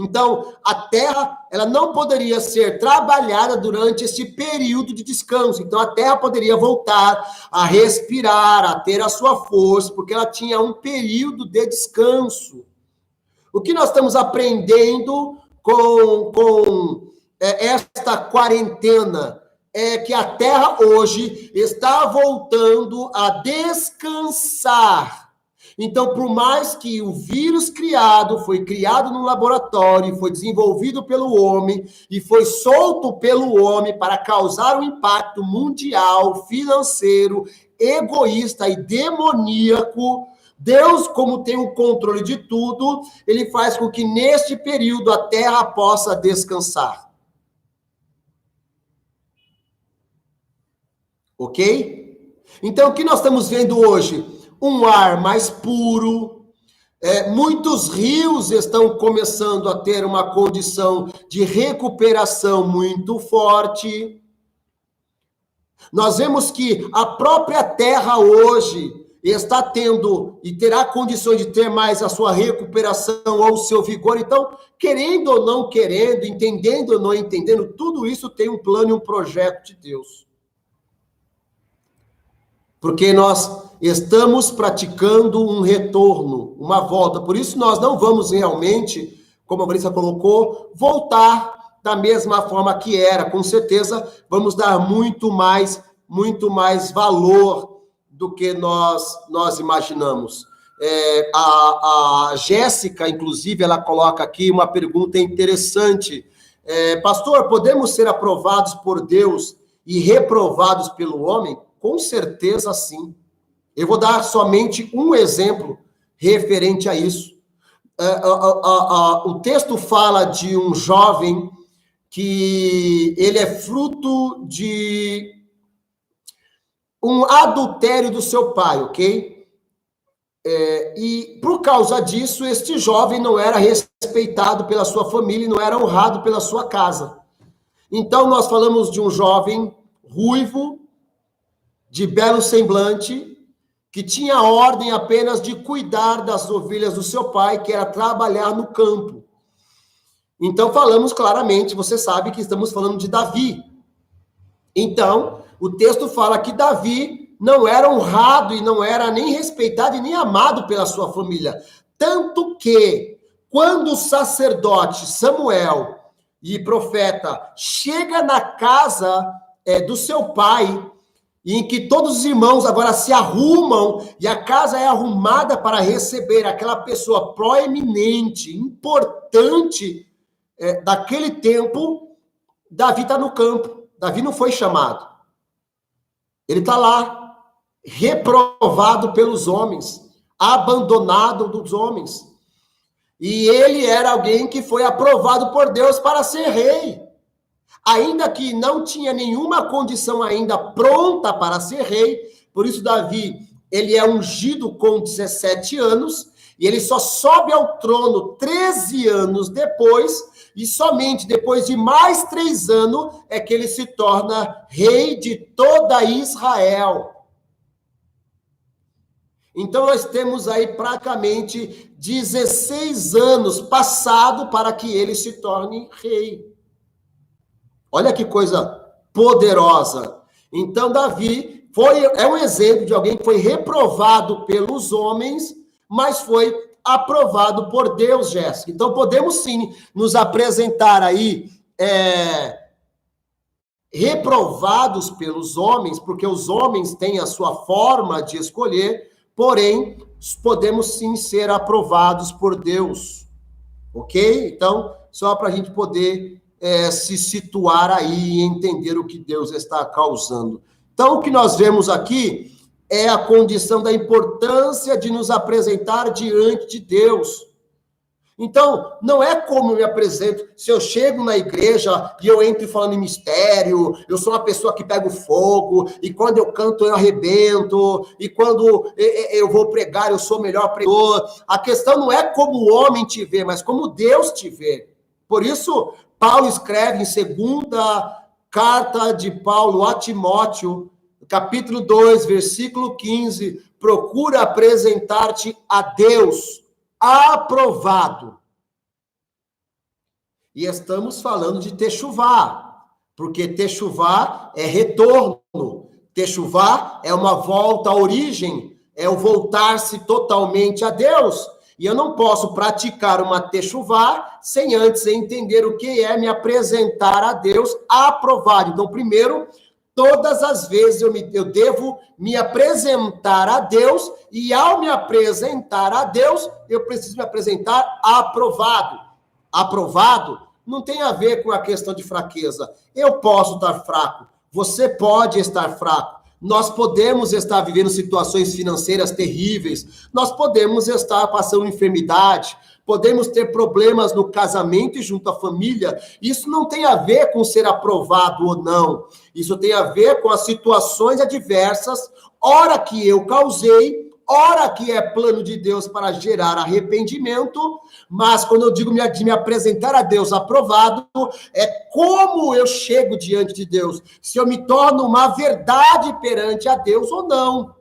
Então, a terra, ela não poderia ser trabalhada durante esse período de descanso. Então, a terra poderia voltar a respirar, a ter a sua força, porque ela tinha um período de descanso. O que nós estamos aprendendo com esta quarentena é que a terra hoje está voltando a descansar. Então, por mais que o vírus foi criado no laboratório, foi desenvolvido pelo homem e foi solto pelo homem para causar um impacto mundial, financeiro, egoísta e demoníaco, Deus, como tem o controle de tudo, ele faz com que neste período a terra possa descansar. Ok? Então, o que nós estamos vendo hoje? Um ar mais puro, muitos rios estão começando a ter uma condição de recuperação muito forte. Nós vemos que a própria terra hoje está tendo e terá condições de ter mais a sua recuperação ou o seu vigor. Então, querendo ou não querendo, entendendo ou não entendendo, tudo isso tem um plano e um projeto de Deus. Porque nós estamos praticando um retorno, uma volta. Por isso nós não vamos realmente, como a Vanessa colocou, voltar da mesma forma que era. Com certeza vamos dar muito mais valor do que nós imaginamos. A Jéssica, inclusive, ela coloca aqui uma pergunta interessante. Pastor, podemos ser aprovados por Deus e reprovados pelo homem? Com certeza, sim. Eu vou dar somente um exemplo referente a isso. O texto fala de um jovem que ele é fruto de um adultério do seu pai, ok? E por causa disso, este jovem não era respeitado pela sua família e não era honrado pela sua casa. Então, nós falamos de um jovem ruivo, de belo semblante, que tinha a ordem apenas de cuidar das ovelhas do seu pai, que era trabalhar no campo. Então, falamos claramente, você sabe que estamos falando de Davi. Então, o texto fala que Davi não era honrado e não era nem respeitado e nem amado pela sua família. Tanto que, quando o sacerdote Samuel e profeta chega na casa do seu pai, em que todos os irmãos agora se arrumam e a casa é arrumada para receber aquela pessoa proeminente, importante daquele tempo, Davi está no campo. Davi não foi chamado. Ele está lá, reprovado pelos homens, abandonado dos homens. E ele era alguém que foi aprovado por Deus para ser rei. Ainda que não tinha nenhuma condição ainda pronta para ser rei, por isso Davi, ele é ungido com 17 anos, e ele só sobe ao trono 13 anos depois, e somente depois de mais 3 anos é que ele se torna rei de toda Israel. Então nós temos aí praticamente 16 anos passado para que ele se torne rei. Olha que coisa poderosa. Então, Davi é um exemplo de alguém que foi reprovado pelos homens, mas foi aprovado por Deus, Jéssica. Então, podemos sim nos apresentar aí reprovados pelos homens, porque os homens têm a sua forma de escolher, porém, podemos sim ser aprovados por Deus. Ok? Então, só para a gente poder se situar aí e entender o que Deus está causando. Então, o que nós vemos aqui é a condição da importância de nos apresentar diante de Deus. Então, não é como eu me apresento. Se eu chego na igreja e eu entro falando em mistério, eu sou uma pessoa que pega o fogo, e quando eu canto eu arrebento, e quando eu vou pregar eu sou o melhor pregador. A questão não é como o homem te vê, mas como Deus te vê. Por isso, Paulo escreve em segunda carta de Paulo a Timóteo, capítulo 2, versículo 15, procura apresentar-te a Deus aprovado. E estamos falando de techuvá, porque techuvá é retorno, techuvá é uma volta à origem, é o voltar-se totalmente a Deus. E eu não posso praticar uma techuvá sem antes entender o que é me apresentar a Deus aprovado. Então, primeiro, todas as vezes eu devo me apresentar a Deus, e ao me apresentar a Deus, eu preciso me apresentar aprovado. Aprovado não tem a ver com a questão de fraqueza. Eu posso estar fraco, você pode estar fraco. Nós podemos estar vivendo situações financeiras terríveis, nós podemos estar passando enfermidade, podemos ter problemas no casamento e junto à família. Isso não tem a ver com ser aprovado ou não. Isso tem a ver com as situações adversas, ora que eu causei, ora que é plano de Deus para gerar arrependimento, mas quando eu digo de me apresentar a Deus aprovado, é como eu chego diante de Deus, se eu me torno uma verdade perante a Deus ou não.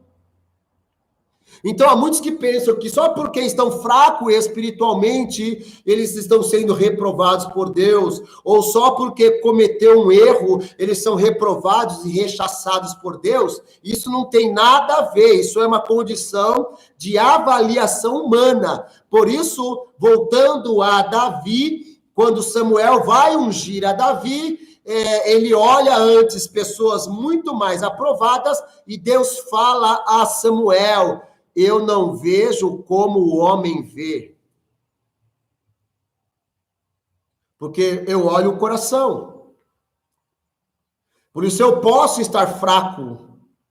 Então, há muitos que pensam que só porque estão fracos espiritualmente, eles estão sendo reprovados por Deus, ou só porque cometeu um erro, eles são reprovados e rechaçados por Deus. Isso não tem nada a ver, isso é uma condição de avaliação humana. Por isso, voltando a Davi, quando Samuel vai ungir a Davi, ele olha antes pessoas muito mais aprovadas, e Deus fala a Samuel: eu não vejo como o homem vê. Porque eu olho o coração. Por isso eu posso estar fraco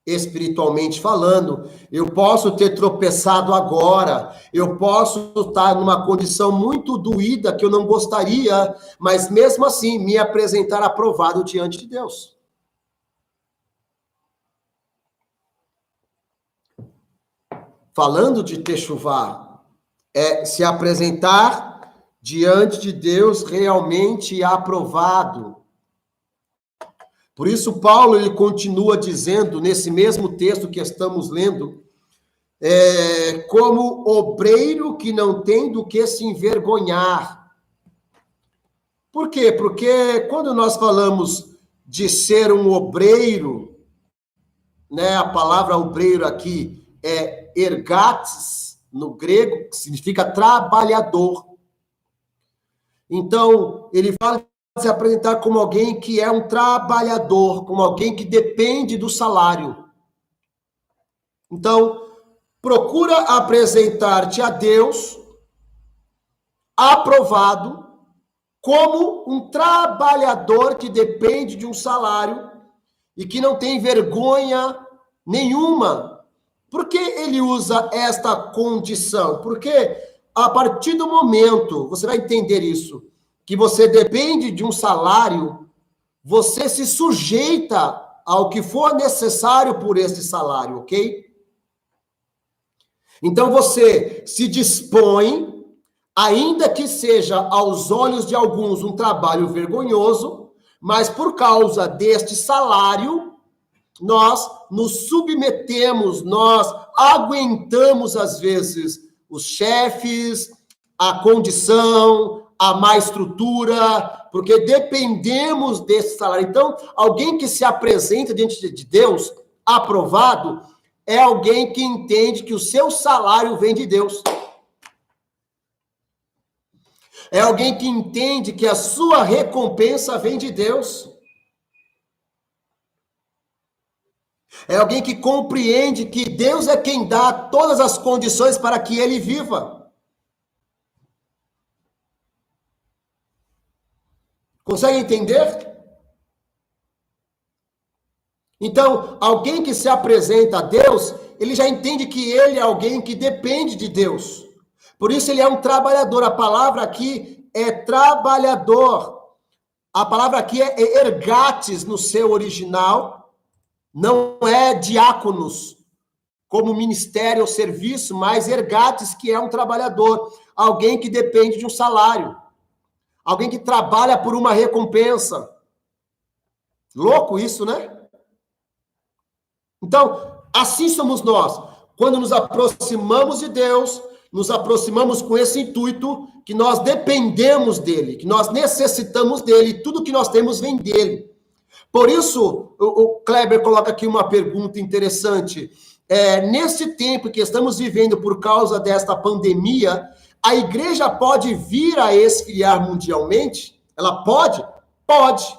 espiritualmente falando, eu posso ter tropeçado agora, eu posso estar numa condição muito doída que eu não gostaria, mas mesmo assim me apresentar aprovado diante de Deus. Falando de techuvá, é se apresentar diante de Deus realmente aprovado. Por isso, Paulo ele continua dizendo, nesse mesmo texto que estamos lendo, como obreiro que não tem do que se envergonhar. Por quê? Porque quando nós falamos de ser um obreiro, né, a palavra obreiro aqui é ergates, no grego, que significa trabalhador. Então, ele fala de se apresentar como alguém que é um trabalhador, como alguém que depende do salário. Então, procura apresentar-te a Deus aprovado como um trabalhador que depende de um salário e que não tem vergonha nenhuma. Por que ele usa esta condição? Porque a partir do momento, você vai entender isso, que você depende de um salário, você se sujeita ao que for necessário por esse salário, ok? Então você se dispõe, ainda que seja aos olhos de alguns um trabalho vergonhoso, mas por causa deste salário, nós nos submetemos, nós aguentamos, às vezes, os chefes, a condição, a má estrutura, porque dependemos desse salário. Então, alguém que se apresenta diante de Deus, aprovado, é alguém que entende que o seu salário vem de Deus. É alguém que entende que a sua recompensa vem de Deus. É alguém que compreende que Deus é quem dá todas as condições para que ele viva. Consegue entender? Então, alguém que se apresenta a Deus, ele já entende que ele é alguém que depende de Deus. Por isso ele é um trabalhador. A palavra aqui é trabalhador. A palavra aqui é ergates no seu original. Não é diáconos, como ministério ou serviço, mas ergates, que é um trabalhador. Alguém que depende de um salário. Alguém que trabalha por uma recompensa. Louco isso, né? Então, assim somos nós. Quando nos aproximamos de Deus, nos aproximamos com esse intuito que nós dependemos dele, que nós necessitamos dele, tudo que nós temos vem dele. Por isso, o Kleber coloca aqui uma pergunta interessante. Nesse tempo que estamos vivendo por causa desta pandemia, a igreja pode vir a esfriar mundialmente? Ela pode? Pode.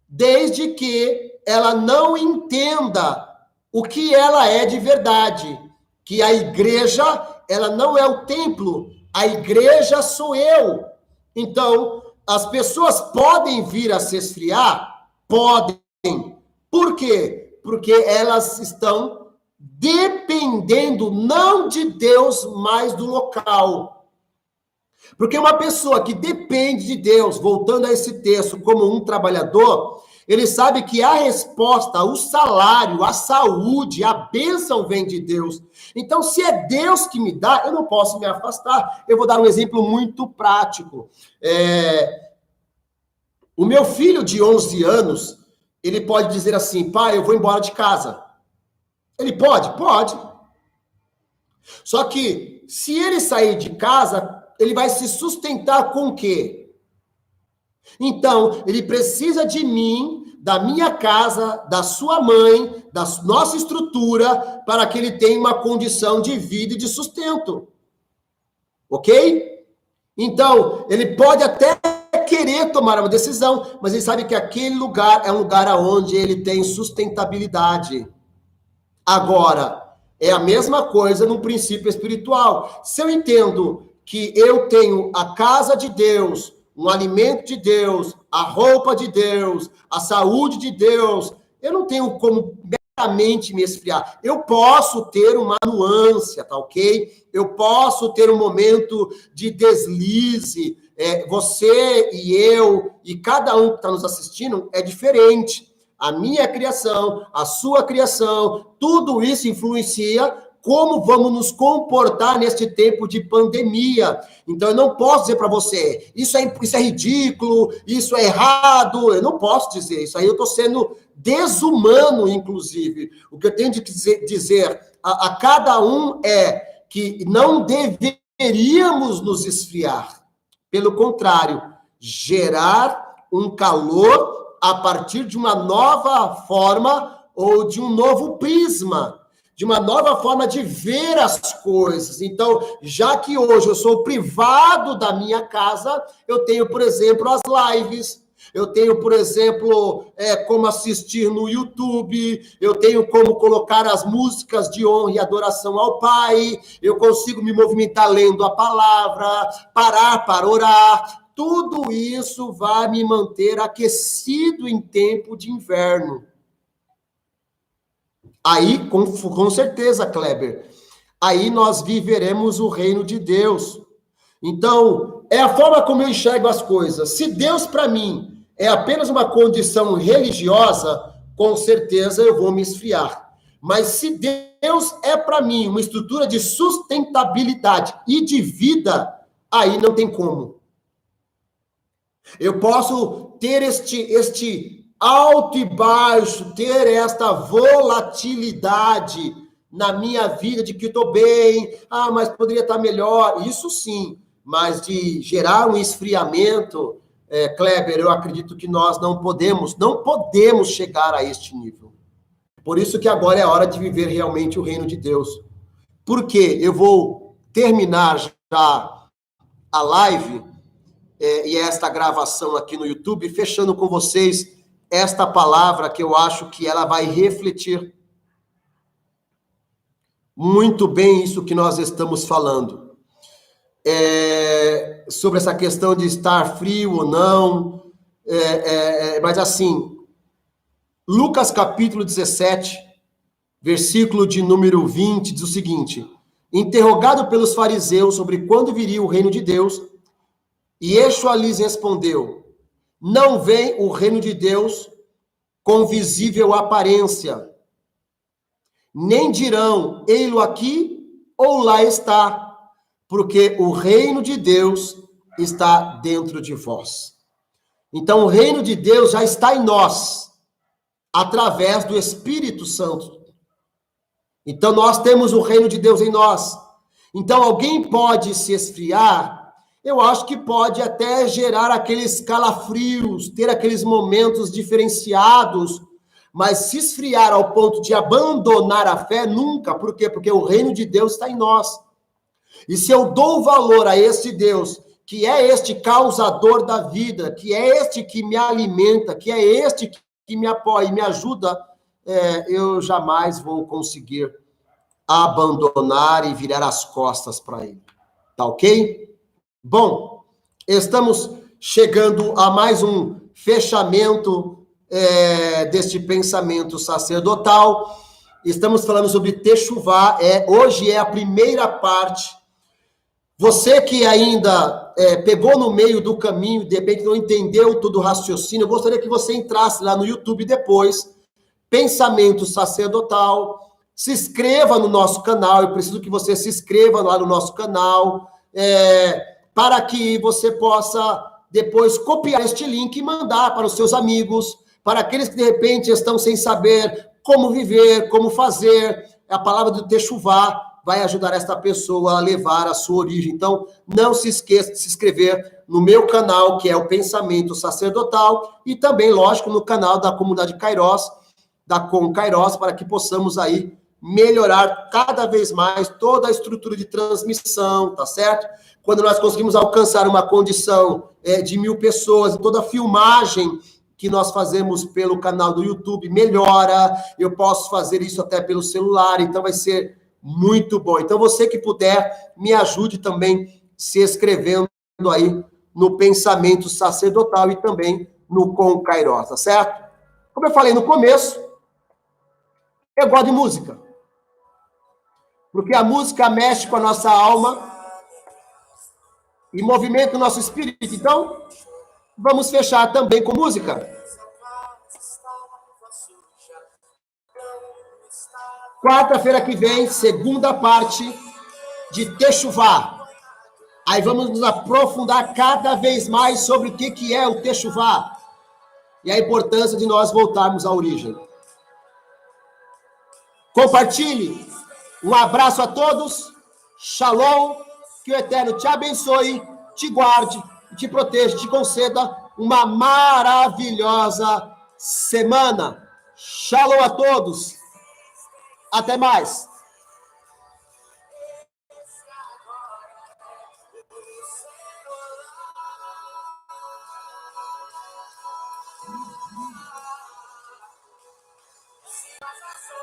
Desde que ela não entenda o que ela é de verdade. Que a igreja, ela não é o templo, a igreja sou eu. Então, as pessoas podem vir a se esfriar? Podem. Por quê? Porque elas estão dependendo não de Deus, mas do local. Porque uma pessoa que depende de Deus, voltando a esse texto, como um trabalhador, ele sabe que a resposta, o salário, a saúde, a bênção vem de Deus. Então, se é Deus que me dá, eu não posso me afastar. Eu vou dar um exemplo muito prático. O meu filho de 11 anos, ele pode dizer assim, pai, eu vou embora de casa. Ele pode? Pode. Só que, se ele sair de casa, ele vai se sustentar com o quê? Então, ele precisa de mim, da minha casa, da sua mãe, da nossa estrutura, para que ele tenha uma condição de vida e de sustento. Ok? Então, ele pode até querer tomar uma decisão, mas ele sabe que aquele lugar é um lugar onde ele tem sustentabilidade. Agora, é a mesma coisa no princípio espiritual. Se eu entendo que eu tenho a casa de Deus, um alimento de Deus, a roupa de Deus, a saúde de Deus, eu não tenho como meramente me esfriar. Eu posso ter uma nuance, tá ok? Eu posso ter um momento de deslize. Você e eu, e cada um que está nos assistindo, é diferente. A minha criação, a sua criação, tudo isso influencia como vamos nos comportar neste tempo de pandemia. Então, eu não posso dizer para você, isso é ridículo, isso é errado, eu não posso dizer isso. Aí eu estou sendo desumano, inclusive. O que eu tenho de dizer a cada um é que não deveríamos nos esfriar. Pelo contrário, gerar um calor a partir de uma nova forma ou de um novo prisma, de uma nova forma de ver as coisas. Então, já que hoje eu sou privado da minha casa, eu tenho, por exemplo, as lives, eu tenho, por exemplo, como assistir no YouTube, eu tenho como colocar as músicas de honra e adoração ao Pai, eu consigo me movimentar lendo a palavra, parar para orar. Tudo isso vai me manter aquecido em tempo de inverno. Aí, com certeza, Kleber, aí nós viveremos o reino de Deus. Então, é a forma como eu enxergo as coisas. Se Deus, para mim, é apenas uma condição religiosa, com certeza eu vou me esfriar. Mas se Deus é, para mim, uma estrutura de sustentabilidade e de vida, aí não tem como. Eu posso ter este alto e baixo, ter esta volatilidade na minha vida de que estou bem, mas poderia estar melhor, isso sim, mas de gerar um esfriamento, Kleber, eu acredito que nós não podemos chegar a este nível. Por isso que agora é a hora de viver realmente o reino de Deus. Por quê? Eu vou terminar já a live e esta gravação aqui no YouTube, fechando com vocês esta palavra que eu acho que ela vai refletir muito bem isso que nós estamos falando. Sobre essa questão de estar frio ou não, mas assim, Lucas capítulo 17, versículo de número 20, diz o seguinte, Interrogado pelos fariseus sobre quando viria o reino de Deus, Yeshua lhes respondeu: não vem o reino de Deus com visível aparência, nem dirão, ei-lo aqui ou lá está, porque o reino de Deus está dentro de vós. Então, o reino de Deus já está em nós, através do Espírito Santo. Então, nós temos o reino de Deus em nós. Então, alguém pode se esfriar, eu acho que pode até gerar aqueles calafrios, ter aqueles momentos diferenciados, mas se esfriar ao ponto de abandonar a fé, nunca. Por quê? Porque o reino de Deus está em nós. E se eu dou valor a esse Deus, que é este causador da vida, que é este que me alimenta, que é este que me apoia e me ajuda, eu jamais vou conseguir abandonar e virar as costas para ele. Tá ok? Bom, estamos chegando a mais um fechamento deste pensamento sacerdotal. Estamos falando sobre Techuvá. Hoje é a primeira parte. Você que ainda pegou no meio do caminho, de repente não entendeu todo o raciocínio, eu gostaria que você entrasse lá no YouTube depois, Pensamento Sacerdotal, se inscreva no nosso canal, eu preciso que você se inscreva lá no nosso canal, para que você possa depois copiar este link e mandar para os seus amigos, para aqueles que de repente estão sem saber como viver, como fazer. A palavra do Techuvá vai ajudar esta pessoa a levar a sua origem. Então, não se esqueça de se inscrever no meu canal, que é o Pensamento Sacerdotal, e também, lógico, no canal da comunidade Kairos, da Com Kairos, para que possamos aí melhorar cada vez mais toda a estrutura de transmissão, tá certo? Quando nós conseguimos alcançar uma condição de 1.000 pessoas, toda a filmagem que nós fazemos pelo canal do YouTube melhora, eu posso fazer isso até pelo celular, então vai ser muito bom. Então, você que puder, me ajude também se inscrevendo aí no Pensamento Sacerdotal e também no Com Kairos, tá certo? Como eu falei no começo, eu gosto de música. Porque a música mexe com a nossa alma e movimenta o nosso espírito. Então, vamos fechar também com música. Quarta-feira que vem, segunda parte de Techuvá. Aí vamos nos aprofundar cada vez mais sobre o que é o Techuvá e a importância de nós voltarmos à origem. Compartilhe. Um abraço a todos. Shalom. Que o Eterno te abençoe, te guarde, te proteja, te conceda uma maravilhosa semana. Shalom a todos. Até mais.